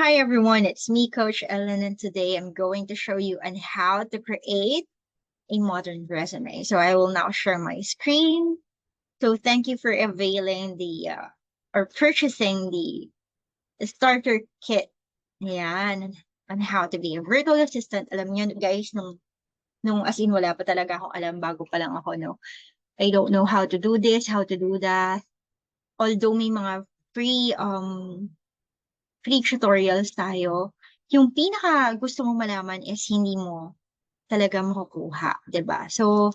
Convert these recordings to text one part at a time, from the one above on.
Hi everyone, it's me, Coach Ellen, and today I'm going to show you on how to create a modern resume. So I will now share my screen. So thank you for availing or purchasing the starter kit. Yan, on how to be a virtual assistant. Alam niyo guys, nung as in wala pa talaga akong alam, bago pa lang ako, no? I don't know how to do this, how to do that. Although may mga free um free tutorials tayo, yung pinaka gusto mong malaman is hindi mo talaga makukuha, 'di ba? So,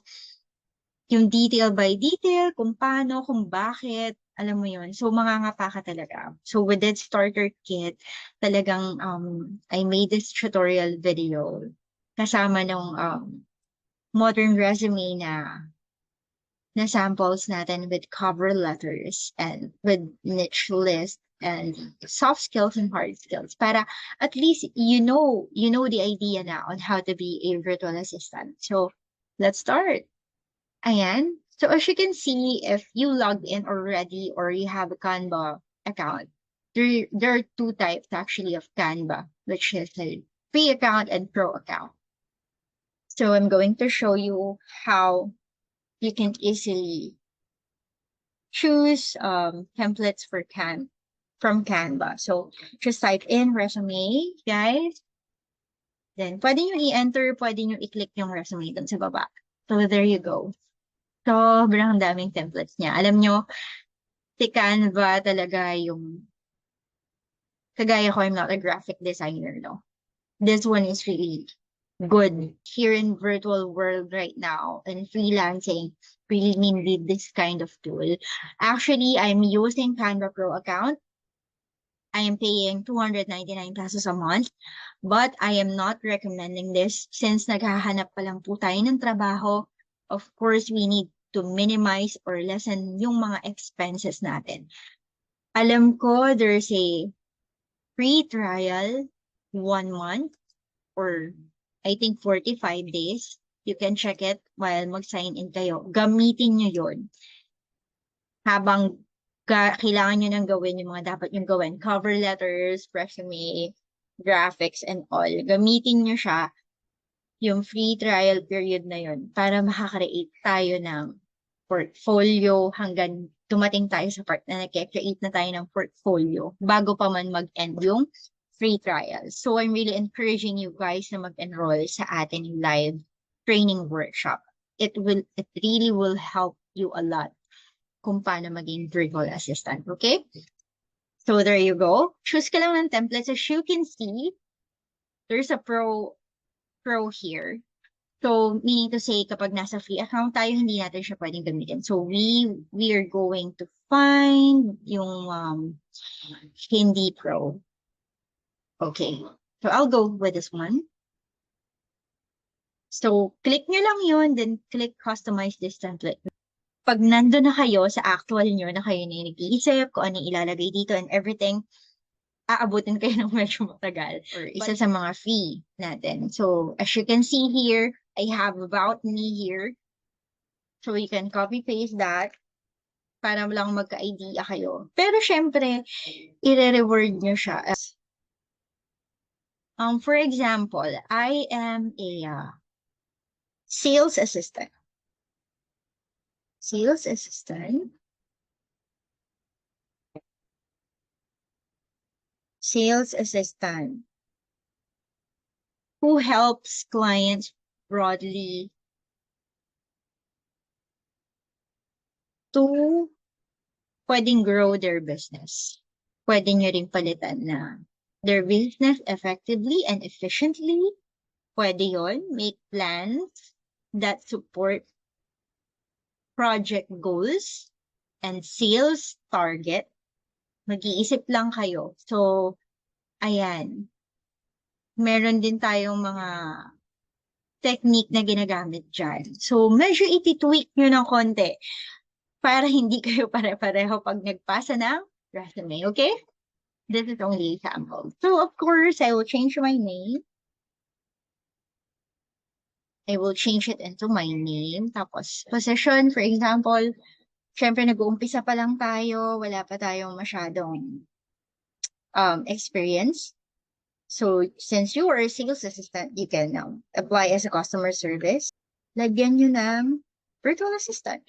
yung detail by detail, kung paano, kung bakit, alam mo yun. So, mangangapa ka talaga. So, with that starter kit, talagang I made this tutorial video kasama ng modern resume na samples natin with cover letters and with niche list and soft skills and hard skills para at least you know the idea now on how to be a virtual assistant. So let's start. Ayan. So as you can see, if you logged in already or you have a Canva account, there are two types actually of Canva, which is a free account and pro account. So I'm going to show you how you can easily choose templates for from Canva. So just type in resume, guys. Then pwede nyo i-enter, pwede nyo i-click yung resume dun sa baba. So there you go. Sobrang daming templates niya. Alam nyo, si Canva talaga yung, kagaya ko, I'm not a graphic designer, no? This one is really good here in virtual world right now and freelancing really need this kind of tool. Actually, I'm using Canva Pro account. I am paying 299 pesos a month, but I am not recommending this since naghahanap pa lang po tayo ng trabaho. Of course, we need to minimize or lessen yung mga expenses natin. Alam ko there's a free trial, 1 month, or I think 45 days. You can check it while mag-sign in kayo. Gamitin nyo yun habang kailangan nyo nang gawin yung mga dapat nyo gawin. Cover letters, resume, graphics, and all. Gamitin nyo siya yung free trial period na yun para makakreate tayo ng portfolio hanggang dumating tayo sa part na nag-create na tayo ng portfolio bago pa man mag-end yung free trial. So I'm really encouraging you guys na mag-enroll sa ating live training workshop. It really will help you a lot kung paano maging virtual assistant. Okay? So there you go. Choose ka lang ng templates. As you can see, there's a pro here. So, meaning to say, kapag nasa free account tayo, hindi natin siya pwedeng gamitin. So, we are going to find yung hindi pro. Okay. So, I'll go with this one. So, click nyo lang yun, then click customize this template. Pag nandun na kayo sa actual nyo na kayo na nag-iisip kung ano ilalagay dito and everything, aabutin kayo ng medyo matagal or isa sa mga fee natin. So, as you can see here, I have about me here. So, you can copy-paste that para lang magka-idea kayo. Pero, syempre, i-reward nyo siya. For example, I am a sales assistant. Sales assistant. Sales assistant who helps clients broadly to pwedeng grow their business. Pwede nyo rin palitan na their business effectively and efficiently. Pwede yon. Make plans that support project goals and sales target. Mag-iisip lang kayo. So, ayan. Meron din tayong mga technique na ginagamit dyan. So, medyo iti-tweak nyo ng konti para hindi kayo pare-pareho pag nagpasa ng resume, okay? This is only a sample. So, of course, I will change my name. I will change it into my name. Tapos, position, for example, syempre nag-uumpisa pa lang tayo, wala pa tayong masyadong experience. So, since you are a sales assistant, you can now apply as a customer service. Lagyan nyo ng virtual assistant.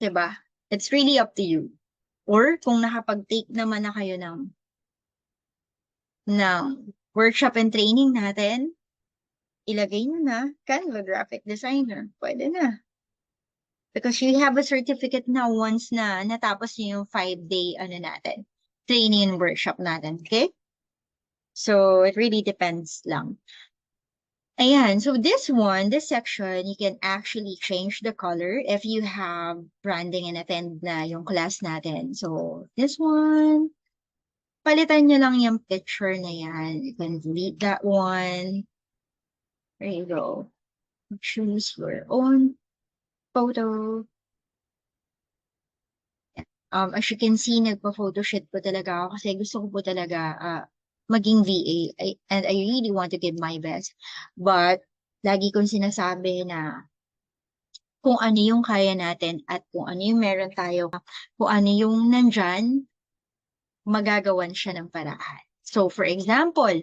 Diba? It's really up to you. Or kung nakapag-take naman na kayo ng workshop and training natin, ilagay nyo na Canva graphic designer. Pwede na. Because you have a certificate now once na natapos nyo yung 5-day natin, training and workshop natin. Okay? So, it really depends lang. Ayan, so this section, you can actually change the color if you have branding and attend na yung class natin. So, this one, palitan nyo lang yung picture na yan. You can delete that one. There you go. Choose your own photo. As you can see, nagpa-photoshoot po talaga ako kasi gusto ko po talaga maging VA. And I really want to give my best. But, lagi kong sinasabi na kung ano yung kaya natin at kung ano yung meron tayo, kung ano yung nandyan, magagawan siya ng paraan. So, for example,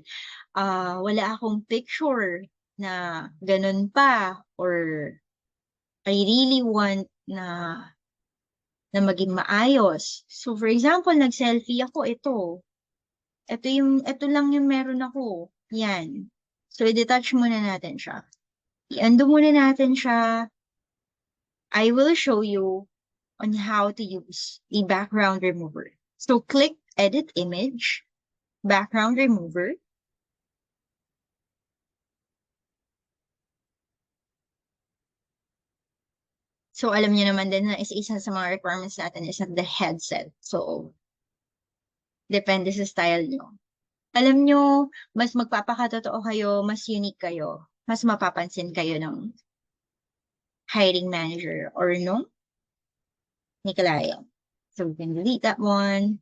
wala akong picture na ganun pa or I really want na maging maayos. So, for example, nag-selfie ako, ito lang yung meron ako. Yan. So, i-detach muna natin siya. I-undo muna natin siya. I will show you on how to use the background remover. So, click Edit Image, Background Remover. So, alam niyo naman din na isa sa mga requirements natin is the headset. So, depende sa style nyo. Alam nyo, mas magpapakatotoo kayo, mas unique kayo, mas mapapansin kayo ng hiring manager or no, ni client. So, we can delete that one.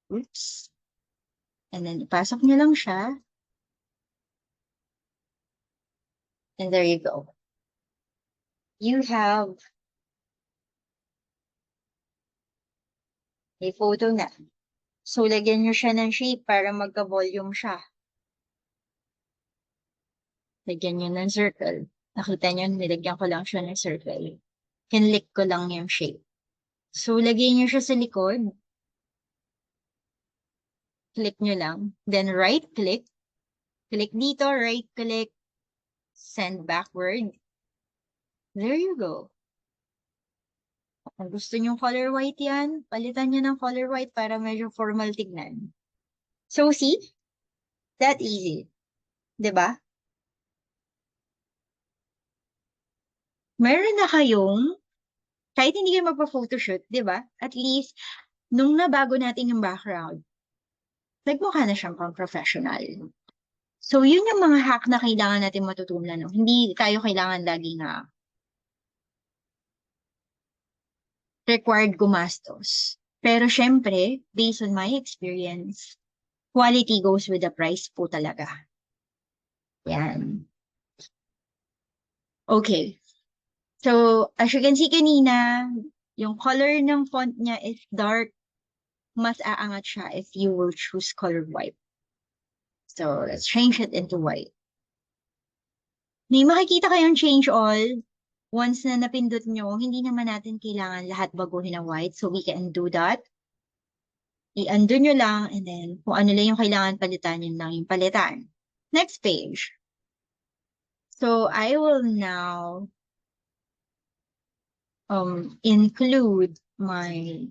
Oops. And then, ipasok nyo lang siya. And there you go. You have a photo na. So, lagyan nyo siya ng shape para magka-volume siya. Lagyan nyo ng circle. Nakita nyo, nilagyan ko lang siya ng circle. Kinlik ko lang yung shape. So, lagyan nyo siya sa likod. Click nyo lang. Then, right-click. Click dito, right-click. Send backward. There you go. Kung gusto nyo color white yan, palitan nyo ng color white para medyo formal tignan. So, see? That easy. 'Di ba? Meron na kayong, kahit hindi kayo magpa-photoshoot, 'di ba? At least, nung nabago natin yung background, nagmukha na siyang pang-professional. So, yun yung mga hack na kailangan natin matutunan. No? Hindi tayo kailangan laging required gumastos. Pero syempre, based on my experience, quality goes with the price po talaga. Yan. Okay. So, as you can see kanina, yung color ng font niya is dark. Mas aangat siya if you will choose color white. So, let's change it into white. May makikita kayong change all. Once na napindot nyo, hindi naman natin kailangan lahat baguhin ng white. So, we can do that. I-undo nyo lang and then kung ano lang yung kailangan palitan, yun lang yung palitan. Next page. So, I will now include my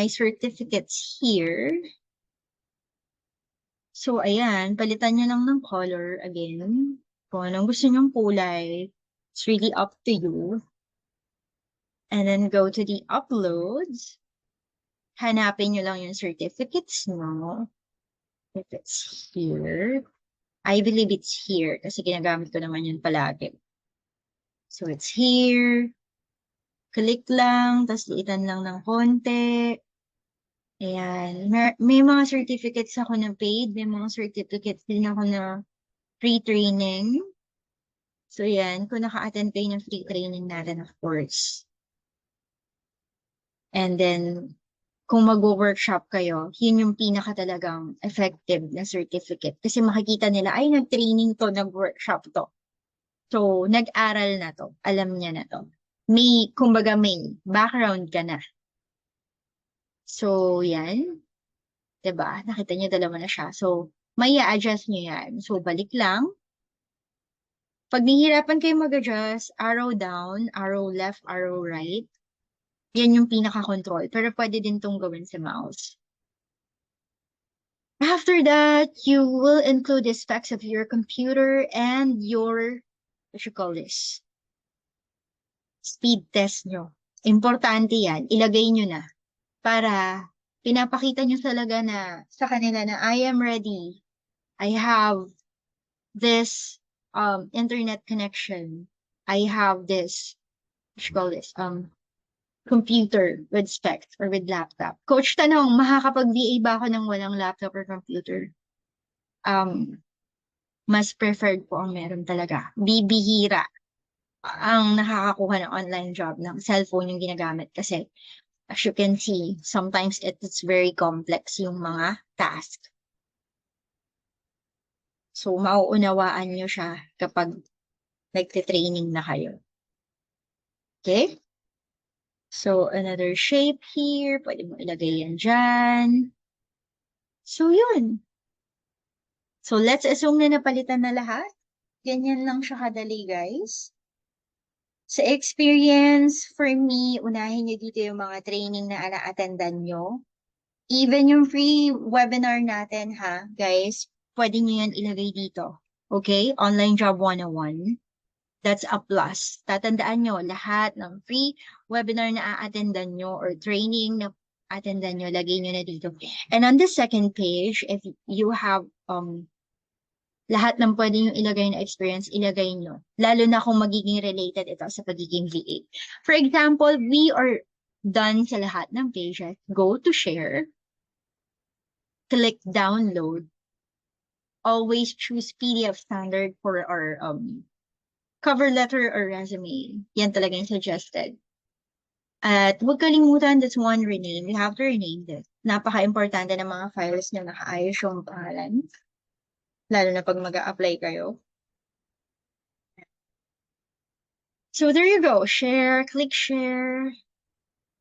certificates here. So, ayan, palitan nyo lang ng color again. Kung anong gusto nyong kulay, it's really up to you. And then go to the uploads. Hanapin nyo lang yung certificates mo. If it's here. I believe it's here kasi ginagamit ko naman yun palagi. So, it's here. Click lang, tapos liitan lang ng konti. Ayan. May mga certificates ako na paid. May mga certificates din ako na free training. So, yan. Kung naka-attend kayo ng free training natin, of course. And then, kung mag-workshop kayo, yun yung pinaka talagang effective na certificate. Kasi makikita nila, ay, nag-training to, nag-workshop to. So, nag-aral na to. Alam niya na to. May, kumbaga may background ka na. So, yan. 'Di ba? Nakita niyo dalawa na siya. So, may adjust niyo yan. So, balik lang. Pag nahihirapan kayo mag-adjust, arrow down, arrow left, arrow right. Yan yung pinaka-control. Pero pwede din tong gawin sa mouse. After that, you will include the specs of your computer and your, what you call this, speed test nyo. Importante yan. Ilagay nyo na. Para pinapakita nyo talaga na sa kanila na I am ready. I have this internet connection. I have this, what you call this, computer with specs or with laptop. Coach, tanong, makakapag-VA ba ako ng walang laptop or computer? Mas preferred po ang meron talaga. Bibihira ang nakakakuha ng online job ng cellphone yung ginagamit kasi as you can see, sometimes it's very complex yung mga task. So, mauunawaan nyo siya kapag nagte-training na kayo. Okay? So, another shape here. Pwede mo ilagay yan dyan. So, yun. So, let's assume na napalitan na lahat. Ganyan lang siya kadali, guys. Sa experience, for me, unahin nyo dito yung mga training na ana-attendan nyo. Even yung free webinar natin, ha, guys, pwede nyo yan ilagay dito. Okay? Online Job 101. That's a plus. Tatandaan nyo, lahat ng free webinar na a-attendan nyo or training na attendan nyo, lagay nyo na dito. And on the second page, if you have lahat ng pwede nyo ilagay na experience, ilagay nyo. Lalo na kung magiging related ito sa pagiging VA. For example, we are done sa lahat ng pages. Go to share. Click download. Always choose PDF standard for our cover letter or resume. Yan talaga yung suggested. At huwag kalimutan, that's one rename. You have to rename this. Napaka-importante ng mga files na nakaayos yung pangalan. Lalo na pag mag-a-apply kayo. So there you go. Share, click share.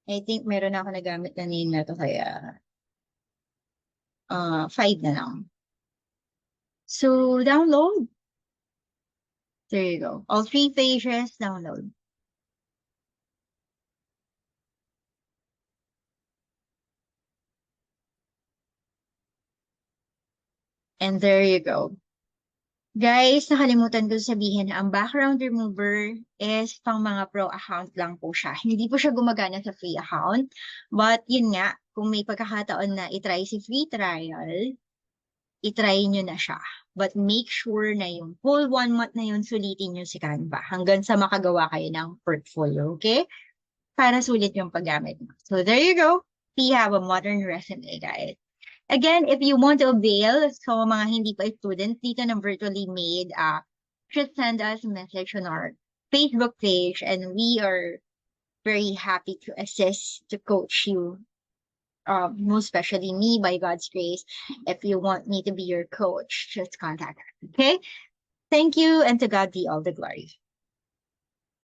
I think meron ako nagamit na name na to kaya 5 na lang. So download. There you go. All 3 pages, download. And there you go. Guys, nakalimutan ko sabihin na ang background remover is pang mga pro account lang po siya. Hindi po siya gumagana sa free account. But yun nga, kung may pagkakataon na itry si free trial, itry nyo na siya. But make sure na yung whole 1 month na yun, sulitin nyo si Canva hanggang sa makagawa kayo ng portfolio, okay? Para sulit yung paggamit mo. So there you go. We have a modern resume, guys. Again, if you want to avail, so mga hindi pa students dito ng virtually made, just send us a message on our Facebook page and we are very happy to assist, to coach you, most especially me by God's grace. If you want me to be your coach, just contact us, okay? Thank you and to God be all the glory.